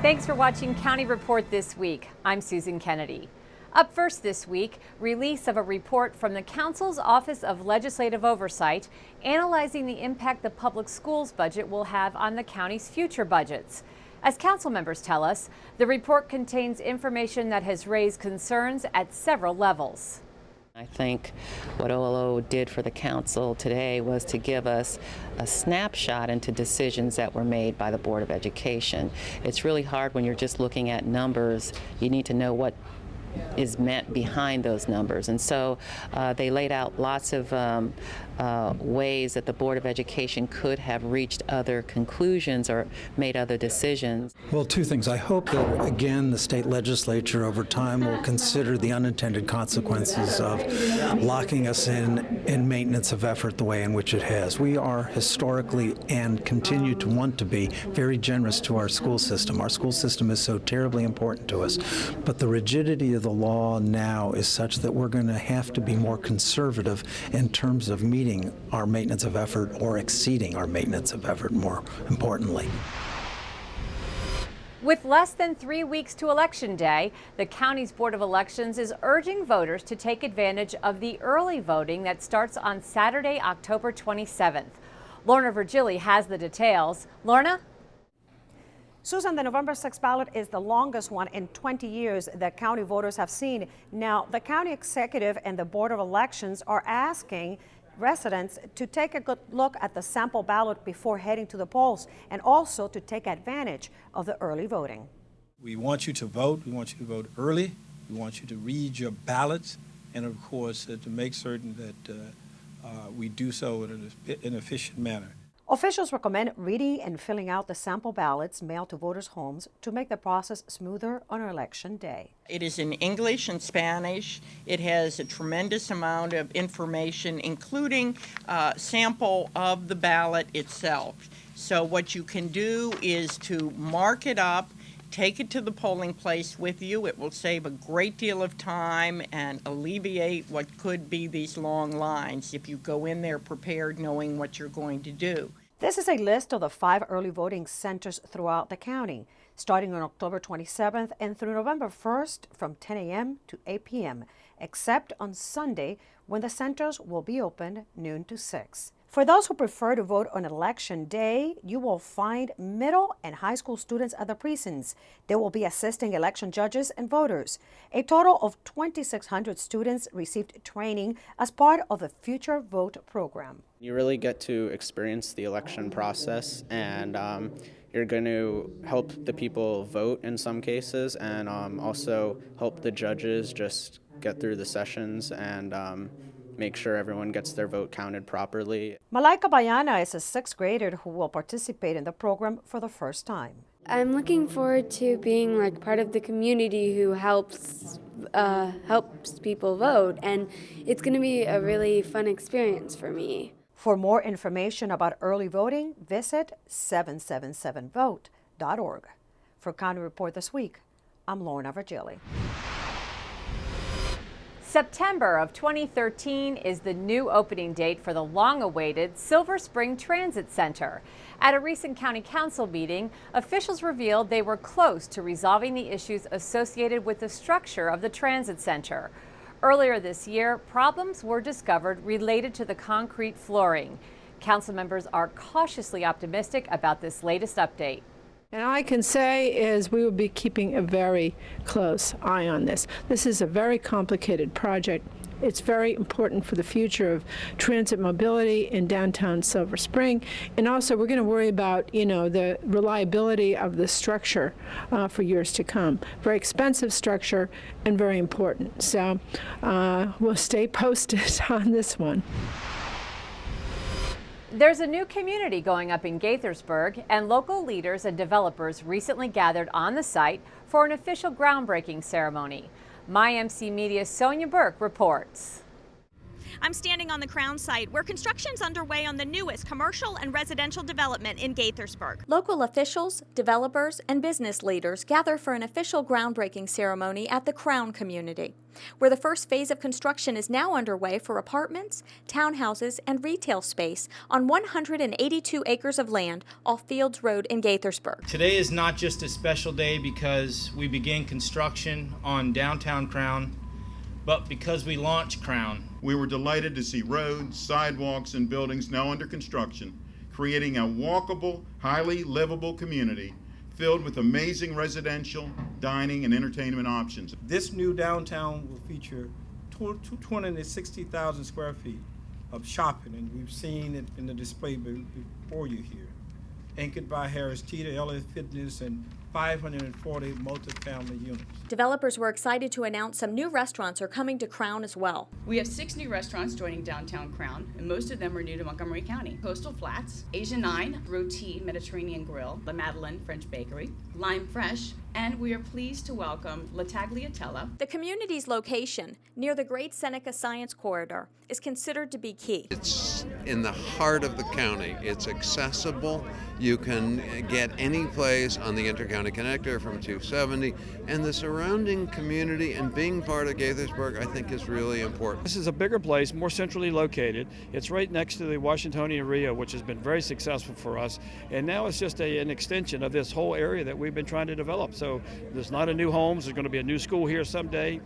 Thanks for watching County Report this week. I'm Susan Kennedy. Up first this week, release of a report from the Council's Office of Legislative Oversight analyzing the impact the public schools budget will have on the county's future budgets. As council members tell us, the report contains information that has raised concerns at several levels. I think what OLO did for the council today was to give us a snapshot into decisions that were made by the Board of Education. It's really hard when you're just looking at numbers. You need to know what is meant behind those numbers. And so they laid out lots of ways that the Board of Education could have reached other conclusions or made other decisions. Well, two things. I hope that, again, the state legislature over time will consider the unintended consequences of locking us in maintenance of effort the way in which it has. We are historically and continue to want to be very generous to our school system. Our school system is so terribly important to us, but the rigidity of the law now is such that we're going to have to be more conservative in terms of meeting our maintenance of effort or exceeding our maintenance of effort, more importantly. With less than 3 weeks to Election Day, the county's Board of Elections is urging voters to take advantage of the early voting that starts on Saturday, October 27th. Lorna Virgili has the details. Lorna? Susan, the November 6th ballot is the longest one in 20 years that county voters have seen. Now, the county executive and the Board of Elections are asking residents to take a good look at the sample ballot before heading to the polls and also to take advantage of the early voting. We want you to vote. We want you to vote early. We want you to read your ballots and, of course, to make certain that we do so in an efficient manner. Officials recommend reading and filling out the sample ballots mailed to voters' homes to make the process smoother on Election Day. It is in English and Spanish. It has a tremendous amount of information, including sample of the ballot itself. So what you can do is to mark it up, take it to the polling place with you. It will save a great deal of time and alleviate what could be these long lines if you go in there prepared knowing what you're going to do. This is a list of the 5 early voting centers throughout the county, starting on October 27th and through November 1st from 10 a.m. to 8 p.m., except on Sunday when the centers will be open noon to 6. For those who prefer to vote on Election Day, you will find middle and high school students at the precincts. They will be assisting election judges and voters. A total of 2,600 students received training as part of the Future Vote program. You really get to experience the election process, and you're going to help the people vote in some cases, and also help the judges just get through the sessions and make sure everyone gets their vote counted properly. Malaika Bayana is a 6th grader who will participate in the program for the first time. I'm looking forward to being like part of the community who helps people vote, and it's going to be a really fun experience for me. For more information about early voting, visit 777vote.org. For County Report this week, I'm Lorna Virgili. September of 2013 is the new opening date for the long-awaited Silver Spring Transit Center. At a recent County Council meeting, officials revealed they were close to resolving the issues associated with the structure of the transit center. Earlier this year, problems were discovered related to the concrete flooring. Council members are cautiously optimistic about this latest update. And all I can say is we will be keeping a very close eye on this. This is a very complicated project. It's very important for the future of transit mobility in downtown Silver Spring. And also we're going to worry about, the reliability of the structure for years to come. Very expensive structure and very important. So we'll stay posted on this one. There's a new community going up in Gaithersburg, and local leaders and developers recently gathered on the site for an official groundbreaking ceremony. MyMC Media's Sonia Burke reports. I'm standing on the Crown site where construction's underway on the newest commercial and residential development in Gaithersburg. Local officials, developers, and business leaders gather for an official groundbreaking ceremony at the Crown community, where the first phase of construction is now underway for apartments, townhouses, and retail space on 182 acres of land off Fields Road in Gaithersburg. Today is not just a special day because we begin construction on downtown Crown, but because we launched Crown. We were delighted to see roads, sidewalks, and buildings now under construction, creating a walkable, highly livable community filled with amazing residential, dining, and entertainment options. This new downtown will feature 260,000 square feet of shopping, and we've seen it in the display before you here. Anchored by Harris Teeter, LA Fitness, and 540 multifamily units. Developers were excited to announce some new restaurants are coming to Crown as well. We have 6 new restaurants joining downtown Crown, and most of them are new to Montgomery County. Coastal Flats, Asia 9, Roti Mediterranean Grill, La Madeleine French Bakery, Lime Fresh, and we are pleased to welcome La Tagliatella. The community's location, near the Great Seneca Science Corridor, is considered to be key. It's in the heart of the county. It's accessible. You can get any place on the Intercounty Connector from 270, and the surrounding community and being part of Gaithersburg, I think, is really important. This is a bigger place, more centrally located. It's right next to the Washingtonian Rio, which has been very successful for us, and now it's just an extension of this whole area that we've been trying to develop. So there's not a new homes. There's going to be a new school here someday.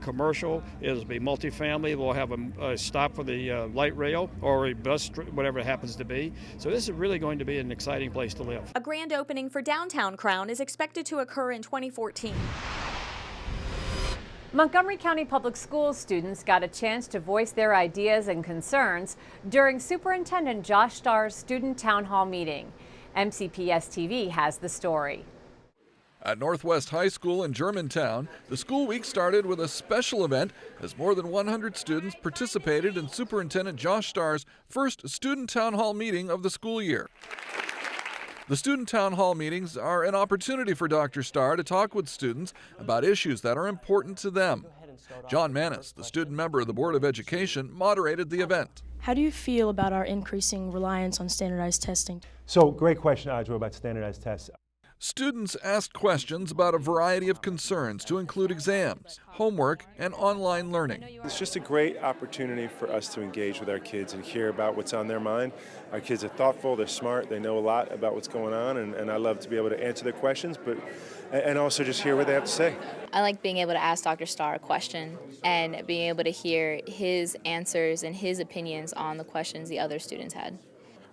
Commercial, it'll be multifamily. We'll have a stop for the light rail or a bus, whatever it happens to be. So this is really going to be an exciting place to live. A grand opening for downtown Crown is expected to occur in 2014. Montgomery County Public Schools students got a chance to voice their ideas and concerns during Superintendent Josh Starr's Student Town Hall meeting. MCPS TV has the story. At Northwest High School in Germantown, the school week started with a special event as more than 100 students participated in Superintendent Josh Starr's first Student Town Hall meeting of the school year. The Student Town Hall meetings are an opportunity for Dr. Starr to talk with students about issues that are important to them. John Manis, the student member of the Board of Education, moderated the event. How do you feel about our increasing reliance on standardized testing? So, great question, Audra, about standardized tests. Students asked questions about a variety of concerns to include exams, homework, and online learning. It's just a great opportunity for us to engage with our kids and hear about what's on their mind. Our kids are thoughtful, they're smart, they know a lot about what's going on, and I love to be able to answer their questions, and also just hear what they have to say. I like being able to ask Dr. Starr a question and being able to hear his answers and his opinions on the questions the other students had.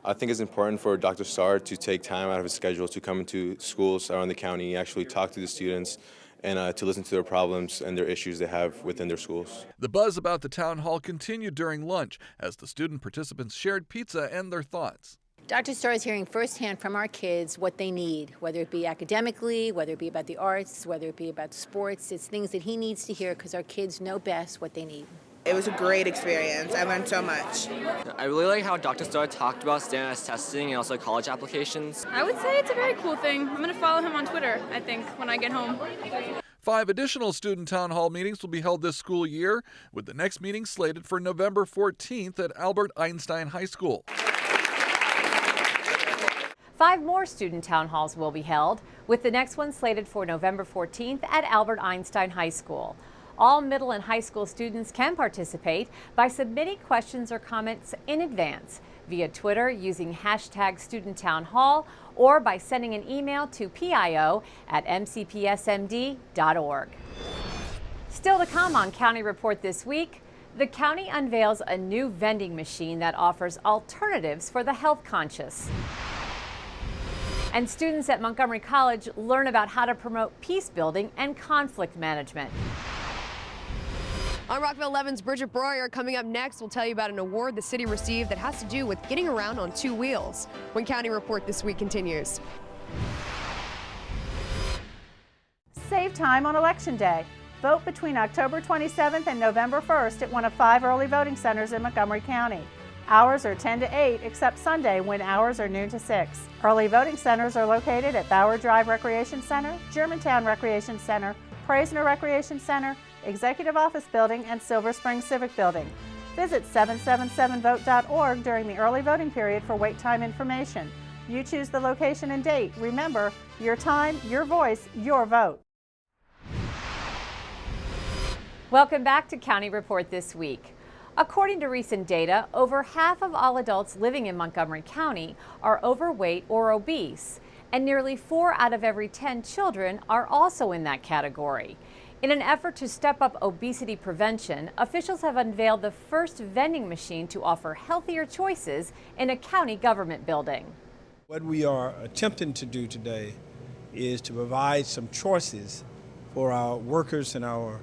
I think it's important for Dr. Starr to take time out of his schedule to come into schools around the county, actually talk to the students, and to listen to their problems and their issues they have within their schools. The buzz about the town hall continued during lunch as the student participants shared pizza and their thoughts. Dr. Starr is hearing firsthand from our kids what they need, whether it be academically, whether it be about the arts, whether it be about sports. It's things that he needs to hear because our kids know best what they need. It was a great experience. I learned so much. I really like how Dr. Starr talked about standardized testing and also college applications. I would say it's a very cool thing. I'm going to follow him on Twitter, I think, when I get home. 5 additional student town hall meetings will be held this school year, with the next meeting slated for November 14th at Albert Einstein High School. 5 more student town halls will be held, with the next one slated for November 14th at Albert Einstein High School. All middle and high school students can participate by submitting questions or comments in advance via Twitter using #StudentTownHall or by sending an email to pio@mcpsmd.org. Still to come on County Report this week, the county unveils a new vending machine that offers alternatives for the health conscious. And students at Montgomery College learn about how to promote peace building and conflict management. On Rockville 11's Bridget Breuer, coming up next, we'll tell you about an award the city received that has to do with getting around on 2 wheels. When County Report this week continues. Save time on Election Day. Vote between October 27th and November 1st at one of 5 early voting centers in Montgomery County. Hours are 10 to 8, except Sunday when hours are noon to 6. Early voting centers are located at Bauer Drive Recreation Center, Germantown Recreation Center, Praisner Recreation Center, Executive Office Building, and Silver Spring Civic Building. Visit 777vote.org during the early voting period for wait time information. You choose the location and date. Remember, your time, your voice, your vote. Welcome back to County Report This Week. According to recent data, over half of all adults living in Montgomery County are overweight or obese, and nearly 4 out of every 10 children are also in that category. In an effort to step up obesity prevention, officials have unveiled the first vending machine to offer healthier choices in a county government building. What we are attempting to do today is to provide some choices for our workers and our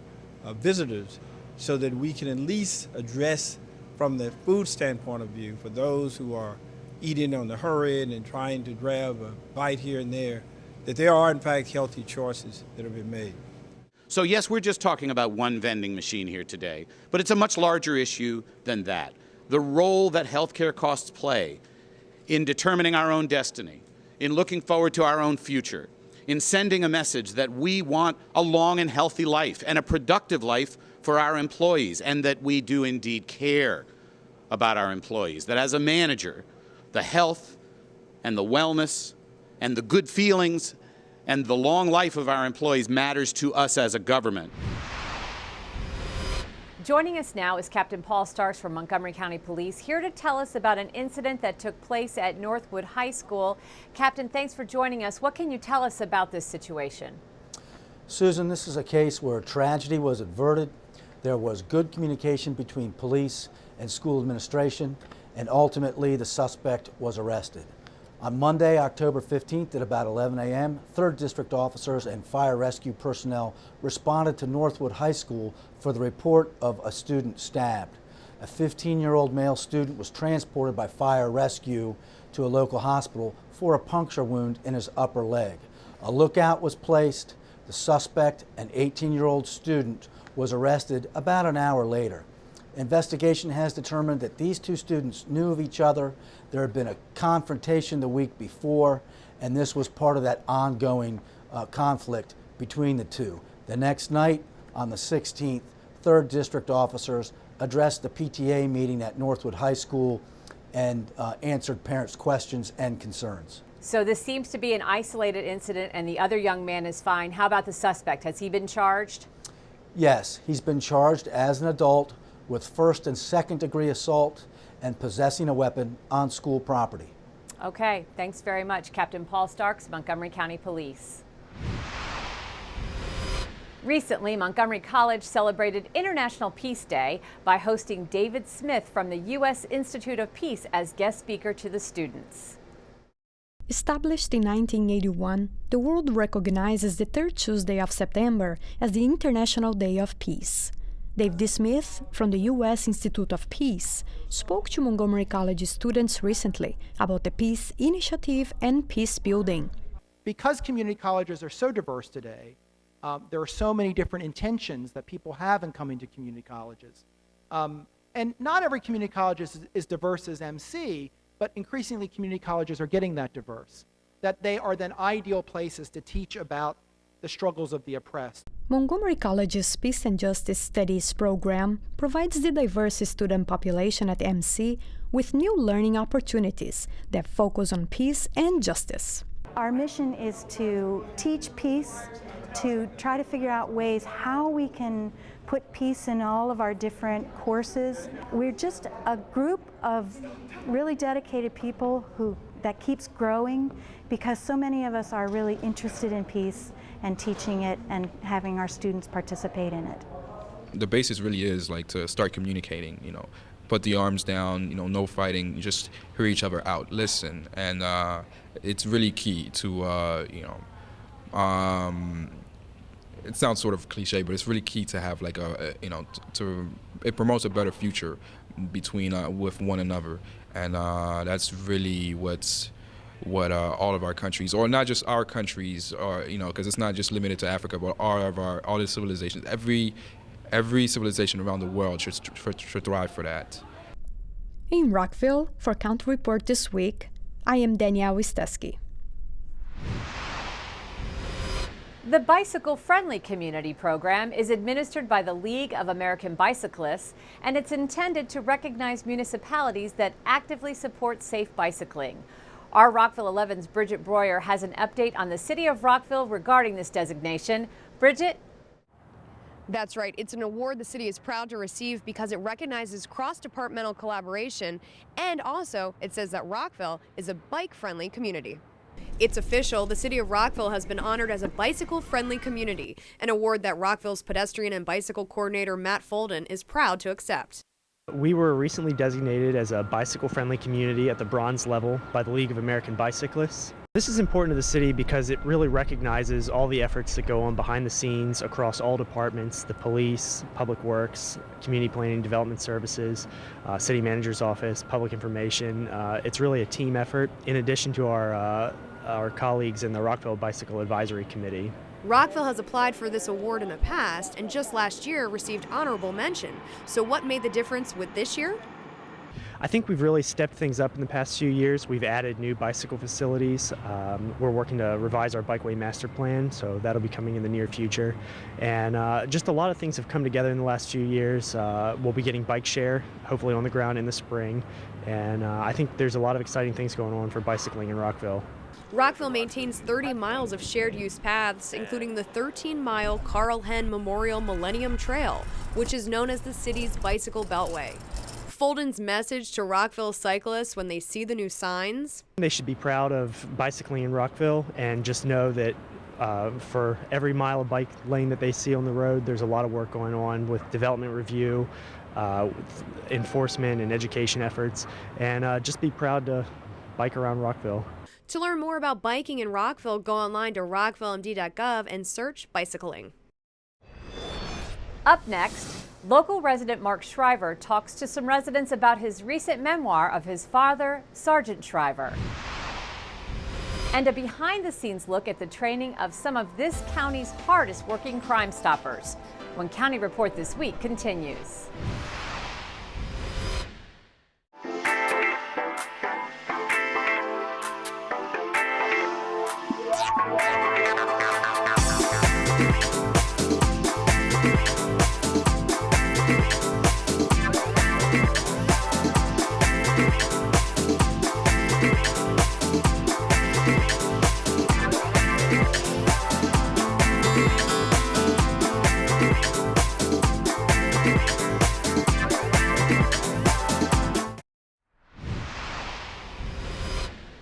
visitors so that we can at least address from the food standpoint of view for those who are eating on the hurry and trying to grab a bite here and there, that there are in fact healthy choices that have been made. So yes, we're just talking about one vending machine here today, but it's a much larger issue than that. The role that healthcare costs play in determining our own destiny, in looking forward to our own future, in sending a message that we want a long and healthy life and a productive life for our employees, and that we do indeed care about our employees, that as a manager, the health and the wellness and the good feelings and the long life of our employees matters to us as a government. Joining us now is Captain Paul Starks from Montgomery County Police, here to tell us about an incident that took place at Northwood High School. Captain, thanks for joining us. What can you tell us about this situation? Susan, this is a case where tragedy was averted. There was good communication between police and school administration, and ultimately the suspect was arrested. On Monday, October 15th at about 11 a.m., 3rd District officers and fire rescue personnel responded to Northwood High School for the report of a student stabbed. A 15-year-old male student was transported by fire rescue to a local hospital for a puncture wound in his upper leg. A lookout was placed. The suspect, an 18-year-old student, was arrested about an hour later. Investigation has determined that these two students knew of each other. There had been a confrontation the week before, and this was part of that ongoing conflict between the two. The next night, on the 16th, 3rd District officers addressed the PTA meeting at Northwood High School and answered parents' questions and concerns. So this seems to be an isolated incident and the other young man is fine. How about the suspect? Has he been charged? Yes, he's been charged as an adult with 1st and 2nd degree assault and possessing a weapon on school property. Okay, thanks very much, Captain Paul Starks, Montgomery County Police. Recently, Montgomery College celebrated International Peace Day by hosting David Smith from the U.S. Institute of Peace as guest speaker to the students. Established in 1981, the world recognizes the 3rd Tuesday of September as the International Day of Peace. David Smith, from the U.S. Institute of Peace, spoke to Montgomery College students recently about the Peace Initiative and peace building. Because community colleges are so diverse today, there are so many different intentions that people have in coming to community colleges. And not every community college is diverse as MC, but increasingly community colleges are getting that diverse, that they are then ideal places to teach about the struggles of the oppressed. Montgomery College's Peace and Justice Studies program provides the diverse student population at MC with new learning opportunities that focus on peace and justice. Our mission is to teach peace, to try to figure out ways how we can put peace in all of our different courses. We're just a group of really dedicated people that keeps growing because so many of us are really interested in peace and teaching it and having our students participate in it. The basis really is like to start communicating, put the arms down, no fighting, just hear each other out, listen. And it's really key to, it sounds sort of cliche, but it's really key to have like it promotes a better future between with one another, and that's really what all of our countries, or not just our countries, or because it's not just limited to Africa, but all the civilizations, every civilization around the world should thrive for that. In Rockville, for County Report This Week, I am Danielle Wistesky. The Bicycle Friendly Community program is administered by the League of American Bicyclists, and it's intended to recognize municipalities that actively support safe bicycling. Our Rockville 11's Bridget Breuer has an update on the city of Rockville regarding this designation. Bridget? That's right. It's an award the city is proud to receive because it recognizes cross-departmental collaboration, and also it says that Rockville is a bike-friendly community. It's official. The city of Rockville has been honored as a bicycle-friendly community, an award that Rockville's pedestrian and bicycle coordinator Matt Folden is proud to accept. We were recently designated as a bicycle-friendly community at the bronze level by the League of American Bicyclists. This is important to the city because it really recognizes all the efforts that go on behind the scenes across all departments: the police, public works, community planning, development services, city manager's office, public information. It's really a team effort in addition to our colleagues in the Rockville Bicycle Advisory Committee. Rockville has applied for this award in the past and just last year received honorable mention. So what made the difference with this year? I think we've really stepped things up in the past few years. We've added new bicycle facilities. We're working to revise our bikeway master plan, so that'll be coming in the near future. And just a lot of things have come together in the last few years. We'll be getting bike share, hopefully on the ground in the spring. And I think there's a lot of exciting things going on for bicycling in Rockville. Rockville maintains 30 miles of shared use paths, including the 13-mile Carl Henn Memorial Millennium Trail, which is known as the city's bicycle beltway. Folden's message to Rockville cyclists when they see the new signs: they should be proud of bicycling in Rockville and just know that for every mile of bike lane that they see on the road, there's a lot of work going on with development review, with enforcement and education efforts, and just be proud to bike around Rockville. To learn more about biking in Rockville, go online to rockvillemd.gov and search bicycling. Up next, local resident Mark Shriver talks to some residents about his recent memoir of his father, Sergeant Shriver. And a behind-the-scenes look at the training of some of this county's hardest working Crime Stoppers, when County Report This Week continues.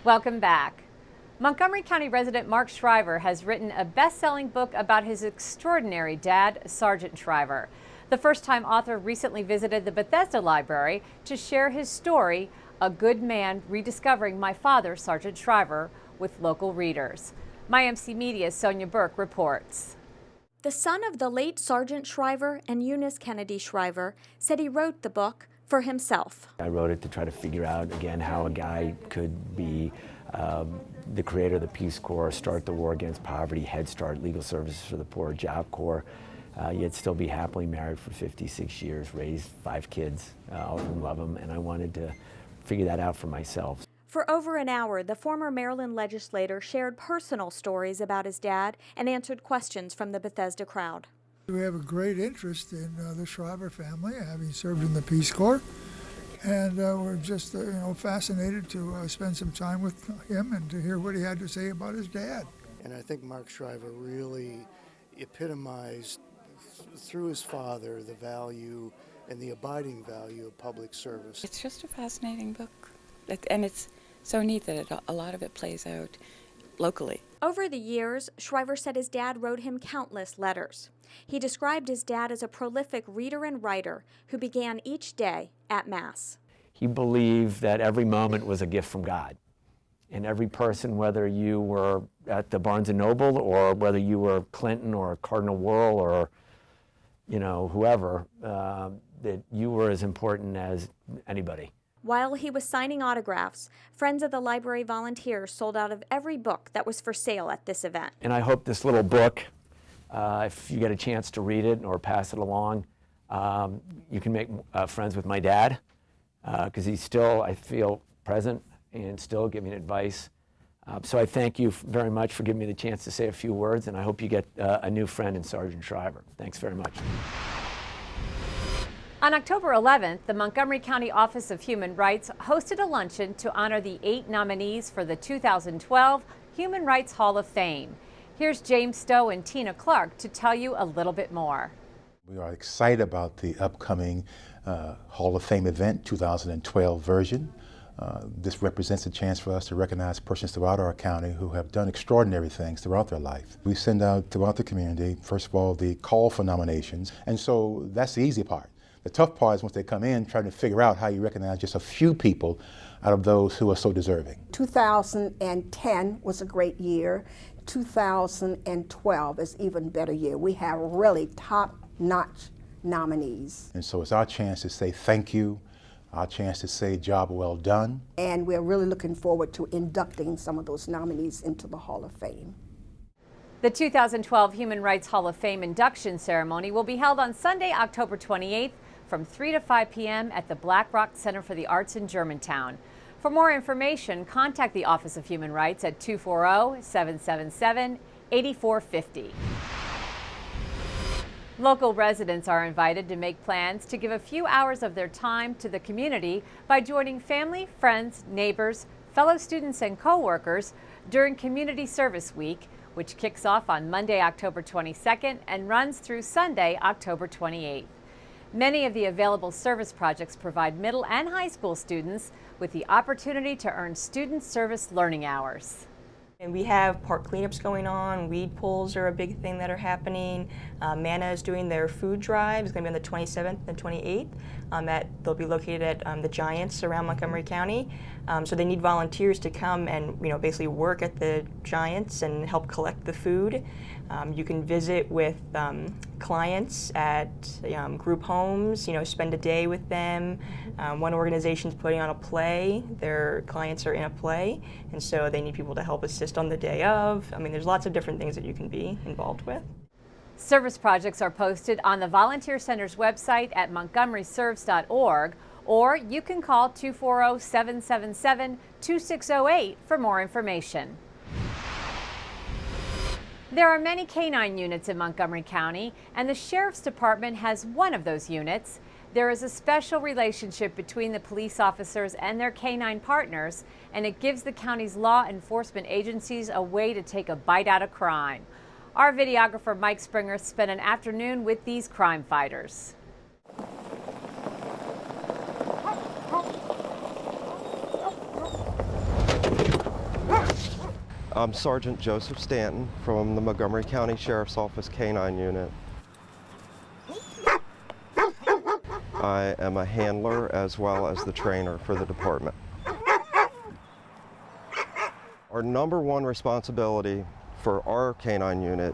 Welcome back. Montgomery County resident Mark Shriver has written a best-selling book about his extraordinary dad, Sergeant Shriver. The first-time author recently visited the Bethesda Library to share his story, A Good Man Rediscovering My Father, Sergeant Shriver, with local readers. MyMC Media's Sonia Burke reports. The son of the late Sergeant Shriver and Eunice Kennedy Shriver said he wrote the book for himself. I wrote it to try to figure out, again, how a guy could be the creator of the Peace Corps, start the war against poverty, Head Start, Legal Services for the Poor, Job Corps, yet still be happily married for 56 years, raised 5 kids, all of them love him, and I wanted to figure that out for myself. For over an hour, the former Maryland legislator shared personal stories about his dad and answered questions from the Bethesda crowd. We have a great interest in the Shriver family, having served in the Peace Corps, and we're just fascinated to spend some time with him and to hear what he had to say about his dad. And I think Mark Shriver really epitomized through his father the value and the abiding value of public service. It's just a fascinating book, and it's so neat that a lot of it plays out locally. Over the years, Shriver said his dad wrote him countless letters. He described his dad as a prolific reader and writer who began each day at Mass. He believed that every moment was a gift from God. And every person, whether you were at the Barnes & Noble or whether you were Clinton or Cardinal Wuerl or, whoever, that you were as important as anybody. While he was signing autographs, Friends of the Library volunteers sold out of every book that was for sale at this event. And I hope this little book, if you get a chance to read it or pass it along, you can make friends with my dad, because he's still, I feel, present and still giving advice So I thank you very much for giving me the chance to say a few words, and I hope you get a new friend in Sergeant Shriver. Thanks very much. On October 11th, the Montgomery County Office of Human Rights hosted a luncheon to honor the 8 nominees for the 2012 Human Rights Hall of Fame. Here's James Stowe and Tina Clark to tell you a little bit more. We are excited about the upcoming Hall of Fame event, 2012 version. This represents a chance for us to recognize persons throughout our county who have done extraordinary things throughout their life. We send out throughout the community, first of all, the call for nominations, and so that's the easy part. The tough part is once they come in, trying to figure out how you recognize just a few people out of those who are so deserving. 2010 was a great year. 2012 is an even better year. We have really top-notch nominees. And so it's our chance to say thank you, our chance to say job well done. And we're really looking forward to inducting some of those nominees into the Hall of Fame. The 2012 Human Rights Hall of Fame induction ceremony will be held on Sunday, October 28th from 3 to 5 p.m. at the Black Rock Center for the Arts in Germantown. For more information, contact the Office of Human Rights at 240-777-8450. Local residents are invited to make plans to give a few hours of their time to the community by joining family, friends, neighbors, fellow students, and co-workers during Community Service Week, which kicks off on Monday, October 22nd and runs through Sunday, October 28th. Many of the available service projects provide middle and high school students with the opportunity to earn student service learning hours. And we have park cleanups going on, weed pulls are a big thing that are happening. MANA is doing their food drive. It's going to be on the 27th and 28th. They'll be located at the Giants around Montgomery County. So they need volunteers to come and basically work at the Giants and help collect the food. You can visit with clients at group homes, spend a day with them. One organization's putting on a play. Their clients are in a play, and so they need people to help assist on the day of. There's lots of different things that you can be involved with. Service projects are posted on the Volunteer Center's website at montgomeryserves.org, or you can call 240-777-2608 for more information. There are many canine units in Montgomery County, and the Sheriff's Department has one of those units. There is a special relationship between the police officers and their canine partners, and it gives the county's law enforcement agencies a way to take a bite out of crime. Our videographer Mike Springer spent an afternoon with these crime fighters. I'm Sergeant Joseph Stanton from the Montgomery County Sheriff's Office Canine Unit. I am a handler as well as the trainer for the department. Our number one responsibility for our canine unit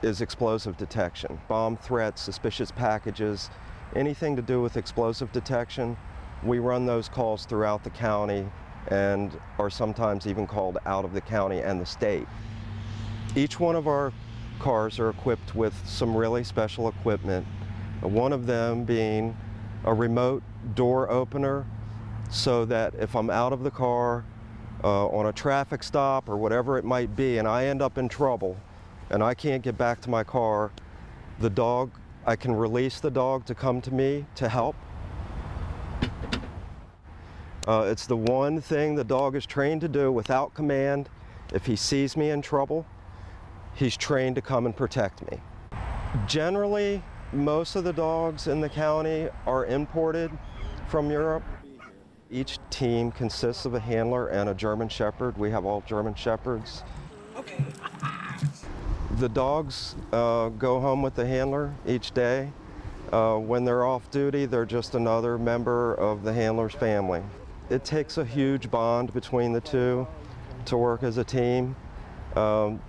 is explosive detection. Bomb threats, suspicious packages, anything to do with explosive detection, we run those calls throughout the county and are sometimes even called out of the county and the state. Each one of our cars are equipped with some really special equipment, one of them being a remote door opener so that if I'm out of the car on a traffic stop or whatever it might be and I end up in trouble and I can't get back to my car, I can release the dog to come to me to help. It's the one thing the dog is trained to do without command. If he sees me in trouble, he's trained to come and protect me. Generally, most of the dogs in the county are imported from Europe. Each team consists of a handler and a German Shepherd. We have all German Shepherds. Okay. The dogs go home with the handler each day. When they're off duty, they're just another member of the handler's family. It takes a huge bond between the two to work as a team. The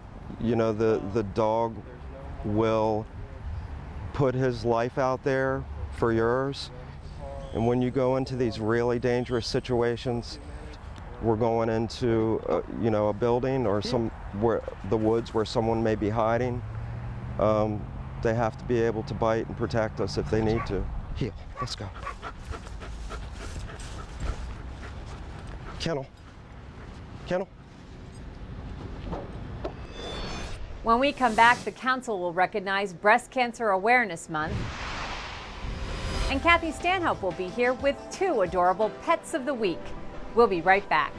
dog will put his life out there for yours. And when you go into these really dangerous situations, we're going into a building or the woods where someone may be hiding. They have to be able to bite and protect us if they need to. Heel, let's go. Kennel, kennel, When we come back, the council will recognize Breast Cancer Awareness Month. And Kathy Stanhope will be here with 2 adorable pets of the week. We'll be right back.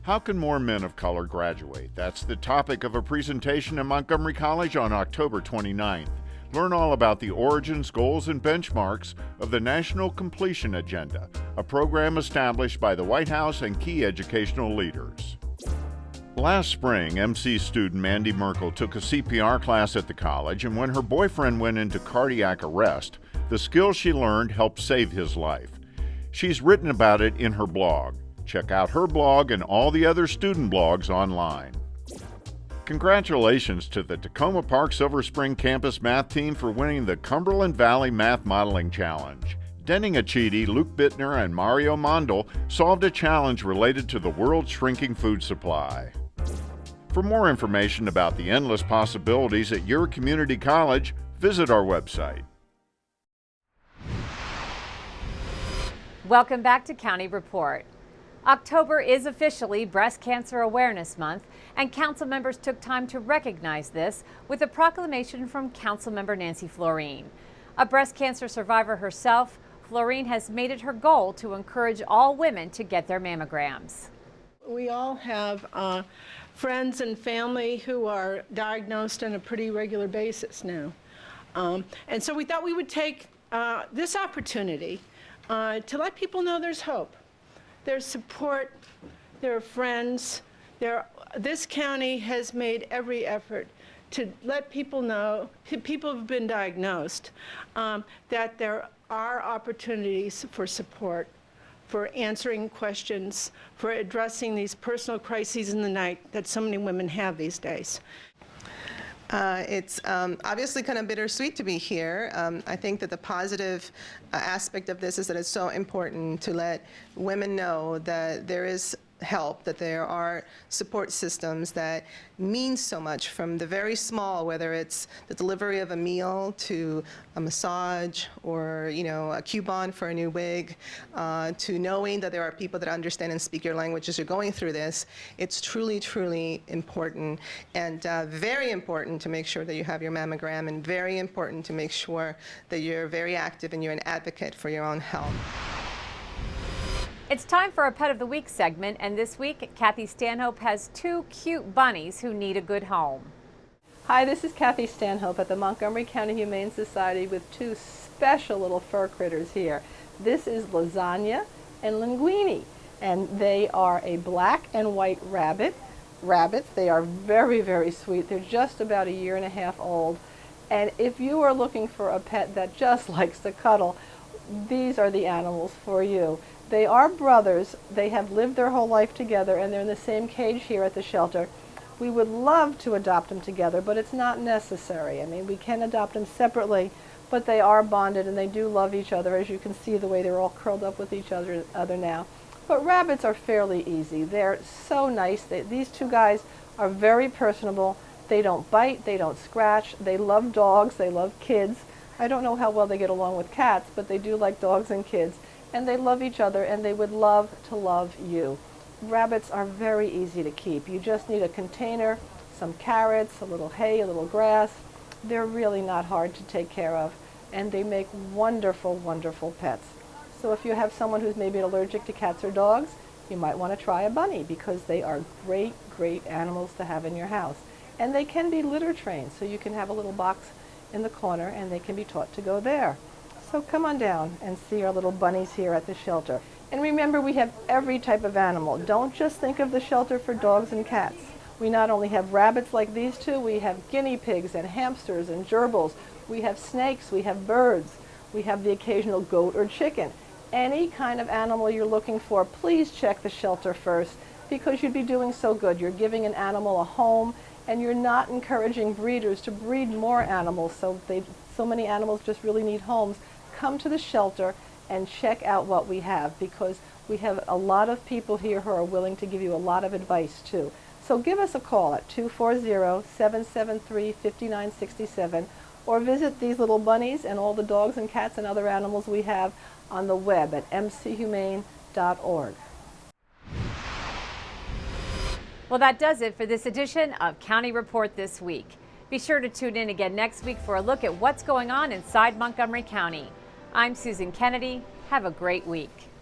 How can more men of color graduate? That's the topic of a presentation in Montgomery College on October 29th. Learn all about the origins, goals, and benchmarks of the National Completion Agenda, a program established by the White House and key educational leaders. Last spring, MC student Mandy Merkel took a CPR class at the college, and when her boyfriend went into cardiac arrest, the skills she learned helped save his life. She's written about it in her blog. Check out her blog and all the other student blogs online. Congratulations to the Tacoma Park Silver Spring campus math team for winning the Cumberland Valley Math Modeling Challenge. Denning Achidi, Luke Bittner, and Mario Mondel solved a challenge related to the world's shrinking food supply. For more information about the endless possibilities at your community college, visit our website. Welcome back to County Report. October is officially Breast Cancer Awareness Month, and council members took time to recognize this with a proclamation from Councilmember Nancy Florine. A breast cancer survivor herself, Florine has made it her goal to encourage all women to get their mammograms. We all have friends and family who are diagnosed on a pretty regular basis now. And so we thought we would take this opportunity to let people know there's hope. There's support, there are friends. This county has made every effort to let people know, people who've been diagnosed, that there are opportunities for support, for answering questions, for addressing these personal crises in the night that so many women have these days. It's obviously kind of bittersweet to be here. I think that the positive aspect of this is that it's so important to let women know that there is help, that there are support systems that mean so much, from the very small, whether it's the delivery of a meal to a massage or, you know, a coupon for a new wig, to knowing that there are people that understand and speak your language as you're going through this. It's truly, truly important, and very important to make sure that you have your mammogram, and very important to make sure that you're very active and you're an advocate for your own health. It's time for a Pet of the Week segment, and this week, Kathy Stanhope has 2 cute bunnies who need a good home. Hi, this is Kathy Stanhope at the Montgomery County Humane Society with 2 special little fur critters here. This is Lasagna and Linguini, and they are a black and white rabbits. They are very, very sweet. They're just about 1.5 years old, and if you are looking for a pet that just likes to cuddle, these are the animals for you. They are brothers. They have lived their whole life together, and they're in the same cage here at the shelter. We would love to adopt them together, but it's not necessary. I mean, we can adopt them separately, but they are bonded and they do love each other, as you can see the way they're all curled up with each other now. But rabbits are fairly easy. They're so nice. These 2 guys are very personable. They don't bite, they don't scratch. They love dogs, they love kids. I don't know how well they get along with cats, but they do like dogs and kids. And they love each other, and they would love to love you. Rabbits are very easy to keep. You just need a container, some carrots, a little hay, a little grass. They're really not hard to take care of, and they make wonderful, wonderful pets. So if you have someone who's maybe allergic to cats or dogs, you might want to try a bunny, because they are great, great animals to have in your house. And they can be litter trained, so you can have a little box in the corner, and they can be taught to go there. So come on down and see our little bunnies here at the shelter. And remember, we have every type of animal. Don't just think of the shelter for dogs and cats. We not only have rabbits like these 2, we have guinea pigs and hamsters and gerbils. We have snakes, we have birds, we have the occasional goat or chicken. Any kind of animal you're looking for, please check the shelter first, because you'd be doing so good. You're giving an animal a home, and you're not encouraging breeders to breed more animals, so many animals just really need homes. Come to the shelter and check out what we have, because we have a lot of people here who are willing to give you a lot of advice too. So give us a call at 240-773-5967, or visit these little bunnies and all the dogs and cats and other animals we have on the web at mchumane.org. Well, that does it for this edition of County Report This Week. Be sure to tune in again next week for a look at what's going on inside Montgomery County. I'm Susan Kennedy. Have a great week.